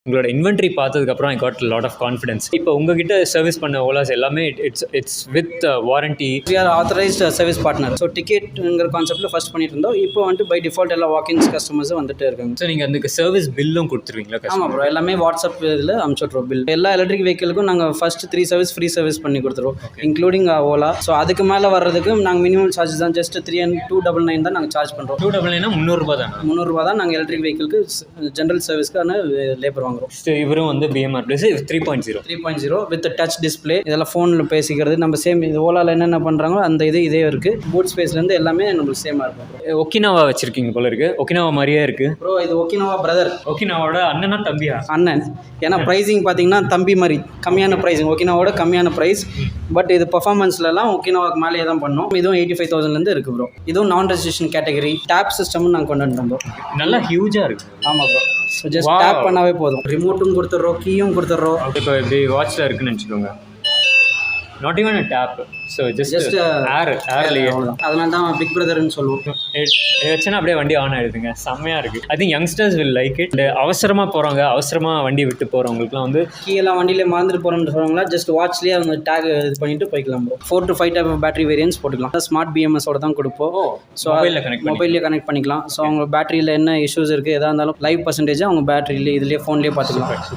உங்களோட இன்வென்ட்ரி பார்த்ததுக்கப்புறம் I got lot of confidence. இப்போ உங்ககிட்ட சர்வீஸ் பண்ண ஓலாஸ் எல்லாமே it's with warranty. We are authorised service partner. So டிக்கெட்டுங்கிற கான்செப்ட்டில் ஃபஸ்ட் பண்ணிட்டு இருந்தோம். இப்போ வந்துட்டு பை டிஃபால்ட் எல்லா வாக்கின்ஸ் கஸ்டமர்ஸும் வந்துட்டு இருக்காங்க. ஸோ நீங்கள் அதுக்கு சர்வீஸ் பில்லும் கொடுத்துருவீங்களா? ஆமாம் ப்ரோ, எல்லாமே வாட்ஸ்அப் இதில் அனுப்பிச்சுட்ருவோம் பில். எல்லா எலக்ட்ரிக் வெஹிக்கிளுக்கும் நாங்கள் ஃபஸ்ட் 3 சர்வீஸ் ஃப்ரீ சர்வீஸ் பண்ணி கொடுத்துருவோம், இன்க்ளூடிங் ஓலா. ஸோ அதுக்கு மேலே வர்றதுக்கு நாங்கள் மினிமம் சார்ஜஸ் தான், ஜஸ்ட் 299 தான் நாங்கள் சார்ஜ் பண்ணுறோம். 299 300 தான். 300 தான் நாங்கள் எலக்ட்ரிக் வெஹிக்கிளுக்கு ஜென்ரல் சர்வீஸ்க்கான லேபர் வாங்குறோம். ஸோ இவரும் வந்து PMR plus 3.0 with touch display. இதெல்லாம் ஃபோனில் பேசிக்கிறது நம்ம சேம். இது ஓலாவில் என்னென்ன பண்ணுறாங்களோ அந்த இதே இருக்குது. பூட் ஸ்பேஸ்லேருந்து எல்லாமே நம்மளுக்கு சேமாக இருக்கும். ஒக்கினாவா வச்சிருக்கீங்க போல இருக்கு. ஒக்கினாவா மாதிரியே இருக்குது ப்ரோ. இது ஒக்கினாவா பிரதர். ஒக்கினாவோட அண்ணனா தம்பியா? அண்ணன். ஏன்னா ப்ரைஸிங் பார்த்தீங்கன்னா தம்பி மாதிரி கம்மியான ப்ரைஸிங், ஒக்கினாவோட கம்மியான ப்ரைஸ். பட் இது பர்ஃபார்மன்ஸ்லாம் ஒக்கினாவாக்கு மேலேயே தான் பண்ணோம். இதுவும் 85,000 இருக்குது ப்ரோ. இதுவும் நான் ரெஜிஸ்ட்ரேஷன் கேட்டகரி. டேப் சிஸ்டமும் நாங்கள் கொண்டு வந்துட்டோம் ப்ரோ. நல்லா ஹியூஜாக இருக்குது. ஆமாம் ப்ரோ. ஸோ ஜஸ்ட் டேப் பண்ணாவே போதும். ரிமோட்டும் கொடுத்துட்றோம், கீயும் கொடுத்துட்றோம். இப்போ இப்படி வாட்சில் இருக்குன்னு வச்சுக்கோங்க. Not even tape. So just ஏர்லேயே. அதனால தான் பிக் பிரதர்னு சொல்லுவோம். வச்சுன்னா அப்படியே வண்டி ஆன் ஆகிடுதுங்க. செம்மையாக இருக்குது. I think youngsters will like it. அவசரமாக போகிறவங்க, அவசரமாக வண்டி விட்டு போகிறவங்களுக்குலாம் வந்து கீழெல்லாம் வண்டியிலே மறந்துட்டு போகிறோம்னு சொல்லுவாங்களா, ஜஸ்ட் வாட்ச்லேயே அவங்க டேக் இது பண்ணிட்டு போய்க்கலாம் bro. 4 to 5 type of battery variance போட்டுக்கலாம். பிஎம்எஸ் பிஎம்எஸோட தான் கொடுப்போம். ஸோ மொபைல்லேயே கனெக்ட் பண்ணிக்கலாம். ஸோ அவங்க பேட்டரியில் என்ன இஷ்யூஸ் இருக்குது எதாக இருந்தாலும் லைவ் பர்சன்டேஜ் அவங்க பேட்டரியிலே இதுலேயே ஃபோன்லேயே பார்த்துக்கலாம்.